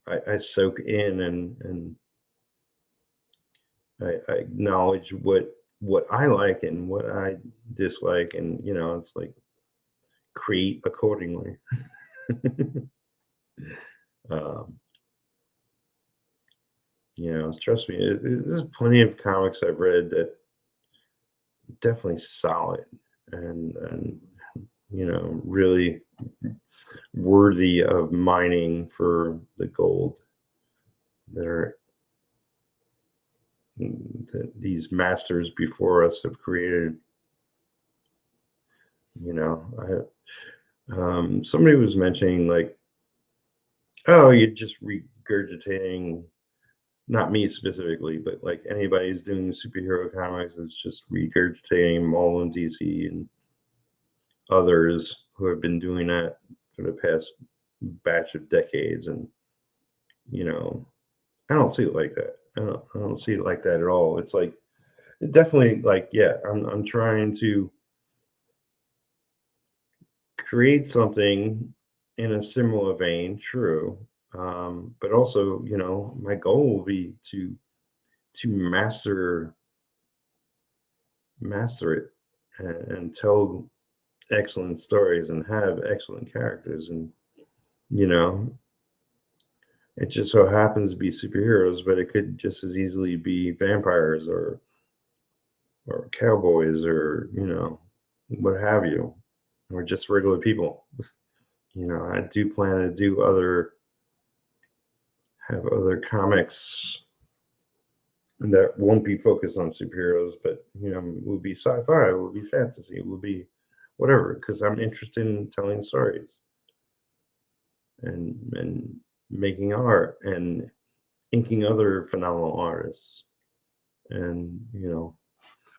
I soak in and I acknowledge what I like and what I dislike, and it's like create accordingly. um, Trust me, there's plenty of comics I've read that definitely solid and really worthy of mining for the gold that are that these masters before us have created. Somebody was mentioning like, oh, you're just regurgitating, not me specifically, but like anybody who's doing superhero comics is just regurgitating Marvel and DC, and others who have been doing that for the past batch of decades. And, you know, I don't see it like that. I don't see it like that at all. It's like definitely like, yeah, I'm trying to create something in a similar vein, true. But also, my goal will be to master it and tell excellent stories and have excellent characters. And you know it just so happens to be superheroes, but it could just as easily be vampires or cowboys or what have you, or just regular people. I do plan to do have other comics that won't be focused on superheroes, but will be sci-fi, will be fantasy, will be whatever, because I'm interested in telling stories and making art and inking other phenomenal artists, and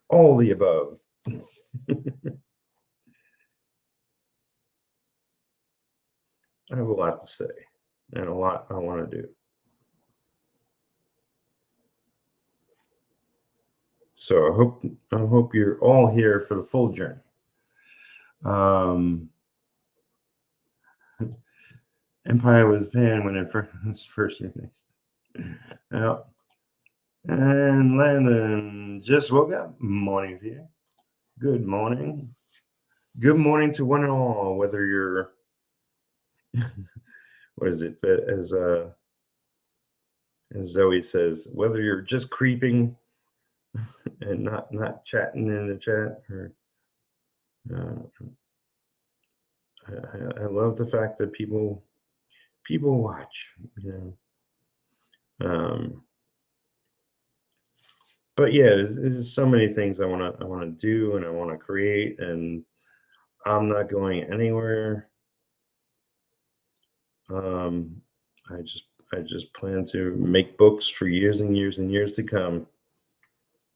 all the above. I have a lot to say and a lot I want to do. So I hope you're all here for the full journey. Um, Empire was banned when it was first released. Yeah. And Landon just woke up. Morning to you. Good morning. Good morning to one and all, whether you're what is it, as Zoe says, whether you're just creeping and not chatting in the chat, or uh, I love the fact that people watch, um, but yeah, there's so many things I want to do and I want to create, and I'm not going anywhere. um, I just plan to make books for years and years and years to come.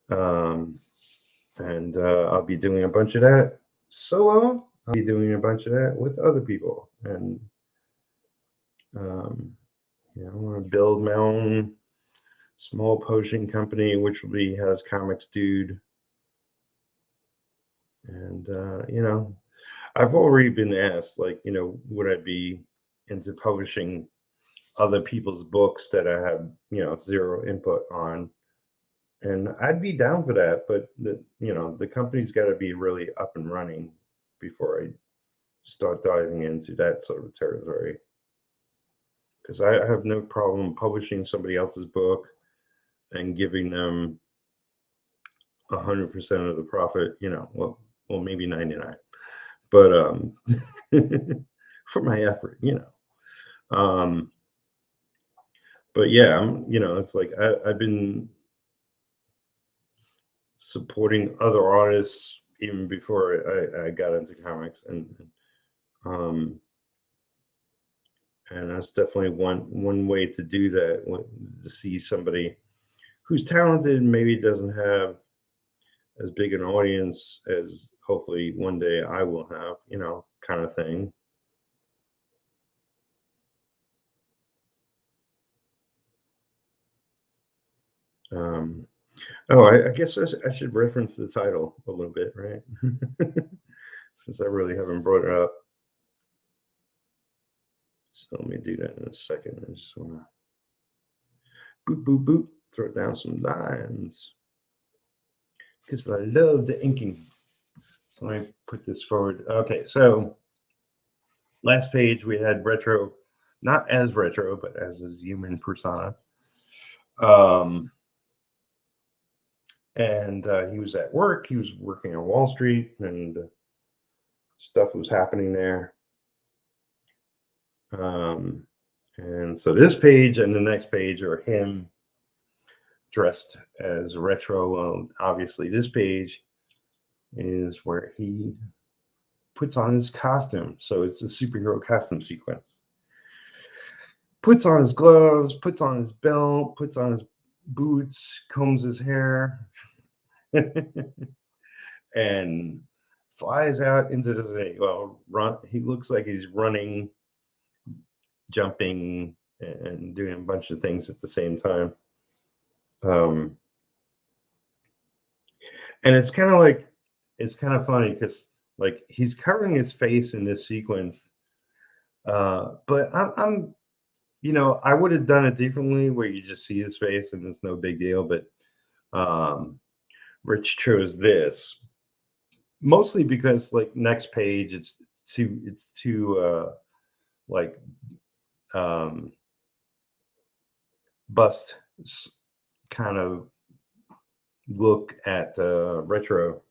um, and I'll be doing a bunch of that solo. I'll be doing a bunch of that with other people, and um, I want to build my own small publishing company, which will be Has Comics Dude. And I've already been asked, like, would I be into publishing other people's books that I have, zero input on? And I'd be down for that, but the company's got to be really up and running before I start diving into that sort of territory. Because I have no problem publishing somebody else's book and giving them 100% of the profit. Well, maybe 99, but for my effort. Um, but yeah, it's like I've been supporting other artists even before I got into comics, um, and that's definitely one way to do that. To see somebody who's talented, maybe doesn't have as big an audience as hopefully one day I will have, kind of thing. Um, oh, I guess I should reference the title a little bit, right? Since I really haven't brought it up. So let me do that in a second. I just want to boop, boop, boop, throw down some lines because I love the inking. So let me put this forward. Okay, so last page we had retro, not as retro, but as his human persona. Um, and he was at work. He was working on Wall Street, and stuff was happening there. Um, and so this page and the next page are him dressed as retro. Well, obviously, this page is where he puts on his costume. So it's a superhero costume sequence. Puts on his gloves, puts on his belt, puts on his boots, combs his hair, and flies out into the sea. Well, he looks like he's running, jumping, and doing a bunch of things at the same time. Um, and it's kind of funny because like he's covering his face in this sequence. But I'm I would have done it differently where you just see his face and it's no big deal. But um, Rich chose this mostly because like next page it's too like um, bust kind of look at retro.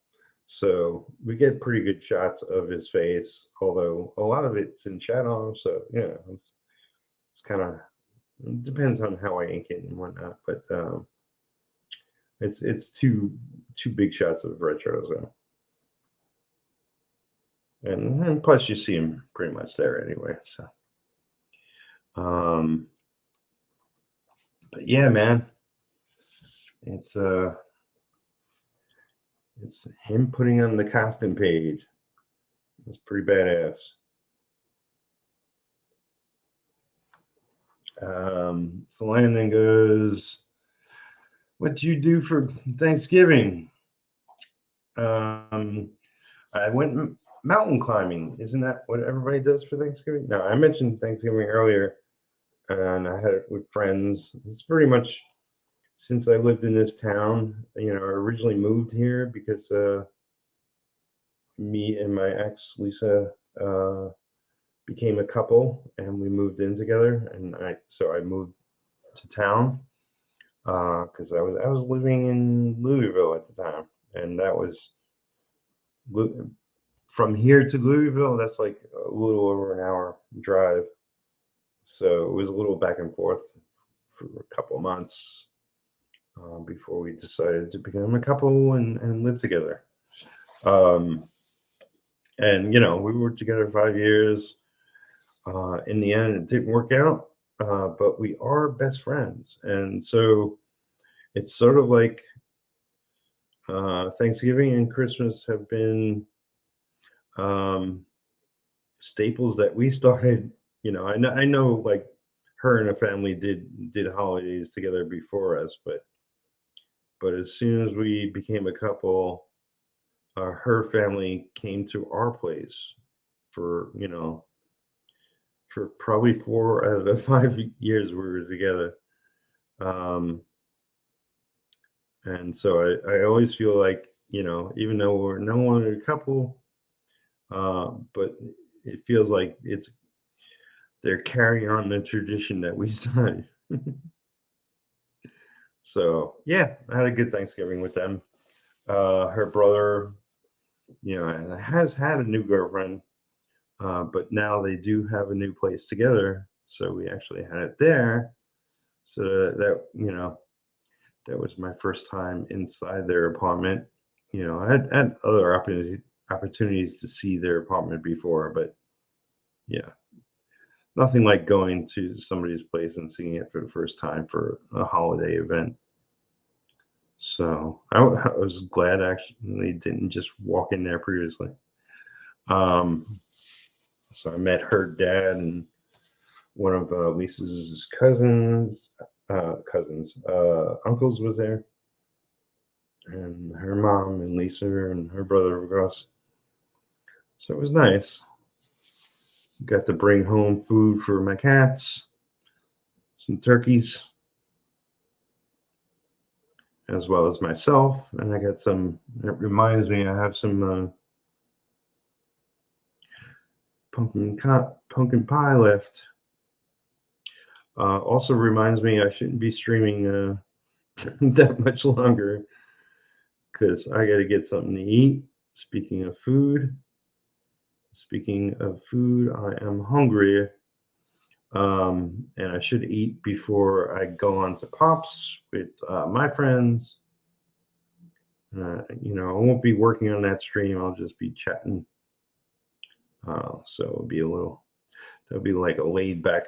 So we get pretty good shots of his face, although a lot of it's in shadow. So yeah, it's kind of depends on how I ink it and whatnot. But it's two big shots of retro. So and plus you see him pretty much there anyway. So but yeah, man, it's it's him putting on the costume page. It's pretty badass. So Landon goes, "What do you do for Thanksgiving?" I went mountain climbing. Isn't that what everybody does for Thanksgiving? No, I mentioned Thanksgiving earlier, and I had it with friends. It's pretty much since I lived in this town. I originally moved here because me and my ex Lisa became a couple, and we moved in together. And I moved to town because I was living in Louisville at the time, and that was from here to Louisville. That's like a little over an hour drive, so it was a little back and forth for a couple of months before we decided to become a couple and live together. And we were together 5 years. In the end, it didn't work out, but we are best friends, and so it's sort of like Thanksgiving and Christmas have been staples that we started. I know, like her and her family did holidays together before us, but as soon as we became a couple, her family came to our place for for probably 4 out of the 5 years we were together. And so I always feel like, even though we're no longer a couple, but it feels like they're carrying on the tradition that we started. So yeah, I had a good Thanksgiving with them. Her brother, has had a new girlfriend, but now they do have a new place together. So we actually had it there. So that was my first time inside their apartment. I had other opportunities to see their apartment before, but yeah, nothing like going to somebody's place and seeing it for the first time for a holiday event. So I was glad actually didn't just walk in there previously. So I met her dad and one of Lisa's uncles was there, and her mom and Lisa and her brother, of course. So it was nice. Got to bring home food for my cats, some turkeys, as well as myself. And I got some, it reminds me, I have some pumpkin pie left. Also reminds me I shouldn't be streaming that much longer because I got to get something to eat. Speaking of food, I am hungry. And I should eat before I go on to Pops with my friends. I won't be working on that stream. I'll just be chatting. So it'll be like a laid back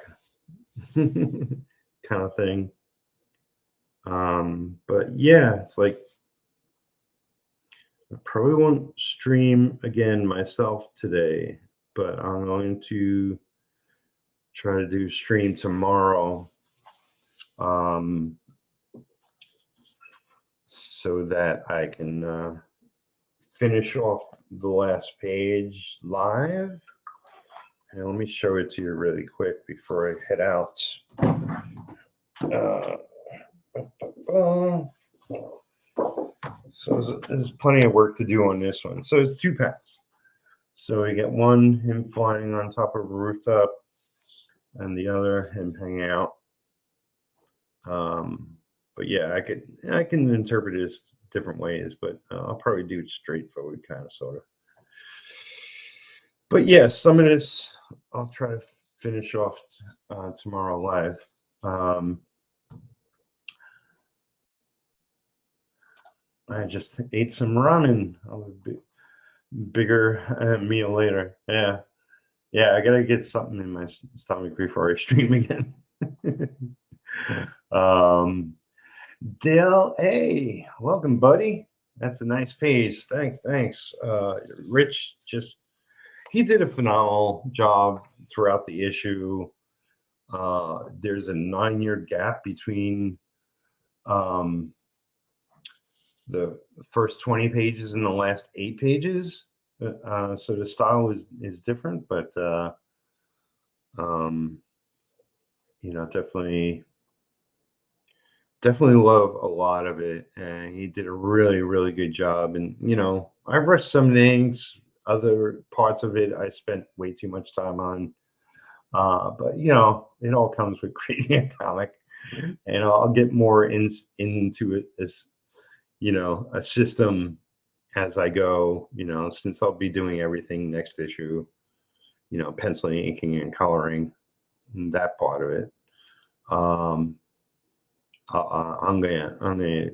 kind of thing. But yeah, it's like I probably won't stream again myself today, but I'm going to try to do stream tomorrow, so that I can finish off the last page live. And let me show it to you really quick before I head out. So there's plenty of work to do on this one. So it's 2 panels. So we get one, him flying on top of a rooftop, and the other, him hanging out. But yeah, I can interpret this different ways, but I'll probably do it straightforward, kind of, sort of. But yeah, some of this I'll try to finish off tomorrow live. I just ate some ramen. I'll have a bigger meal later. Yeah, I gotta get something in my stomach before I stream again. Dale A, welcome, buddy. That's a nice page. Thanks. Rich he did a phenomenal job throughout the issue. There's a 9-year gap between the first 20 pages and the last 8 pages. So the style is different, but definitely love a lot of it, and he did a really good job. And I rushed some things, other parts of it I spent way too much time on, but it all comes with creating a comic, and I'll get more into it as a system as I go, since I'll be doing everything next issue, penciling, inking, and coloring, that part of it. I'm gonna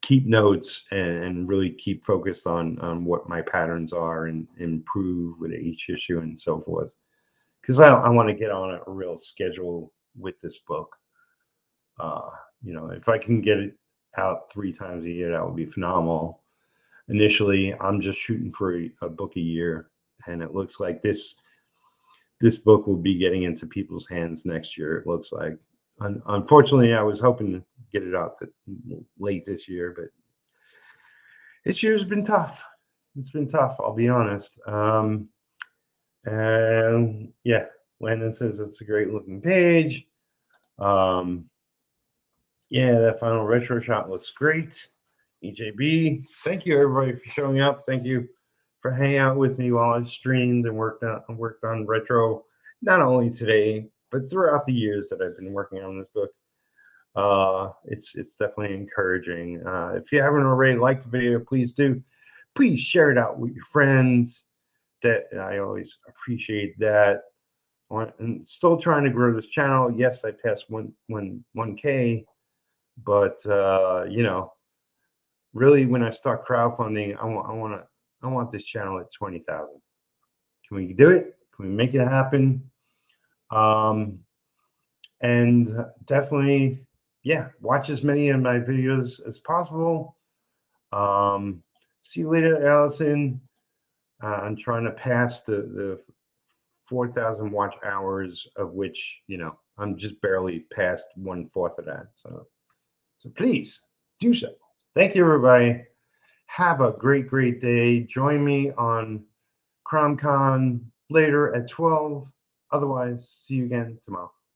keep notes and really keep focused on what my patterns are and improve with each issue and so forth, because I want to get on a real schedule with this book. If I can get it out 3 times a year, that would be phenomenal. Initially, I'm just shooting for a book a year, and it looks like this book will be getting into people's hands next year. It looks like. Unfortunately, I was hoping to get it out late this year, but this year's been tough. It's been tough, I'll be honest. And yeah, Landon says it's a great looking page. Yeah, that final retro shot looks great. EJB, thank you everybody for showing up. Thank you for hanging out with me while I streamed and worked on retro, not only today, but throughout the years that I've been working on this book. It's definitely encouraging. If you haven't already liked the video, please do. Please share it out with your friends. That I always appreciate that. I'm still trying to grow this channel. Yes, I passed 1K, but really, when I start crowdfunding, I want this channel at 20,000. Can we do it? Can we make it happen? And definitely, yeah, watch as many of my videos as possible. See you later, Allison. I'm trying to pass the 4,000 watch hours, of which I'm just barely past 1/4 of that. So please do so. Thank you, everybody. Have a great day. Join me on CromCon later at 12. Otherwise, see you again tomorrow.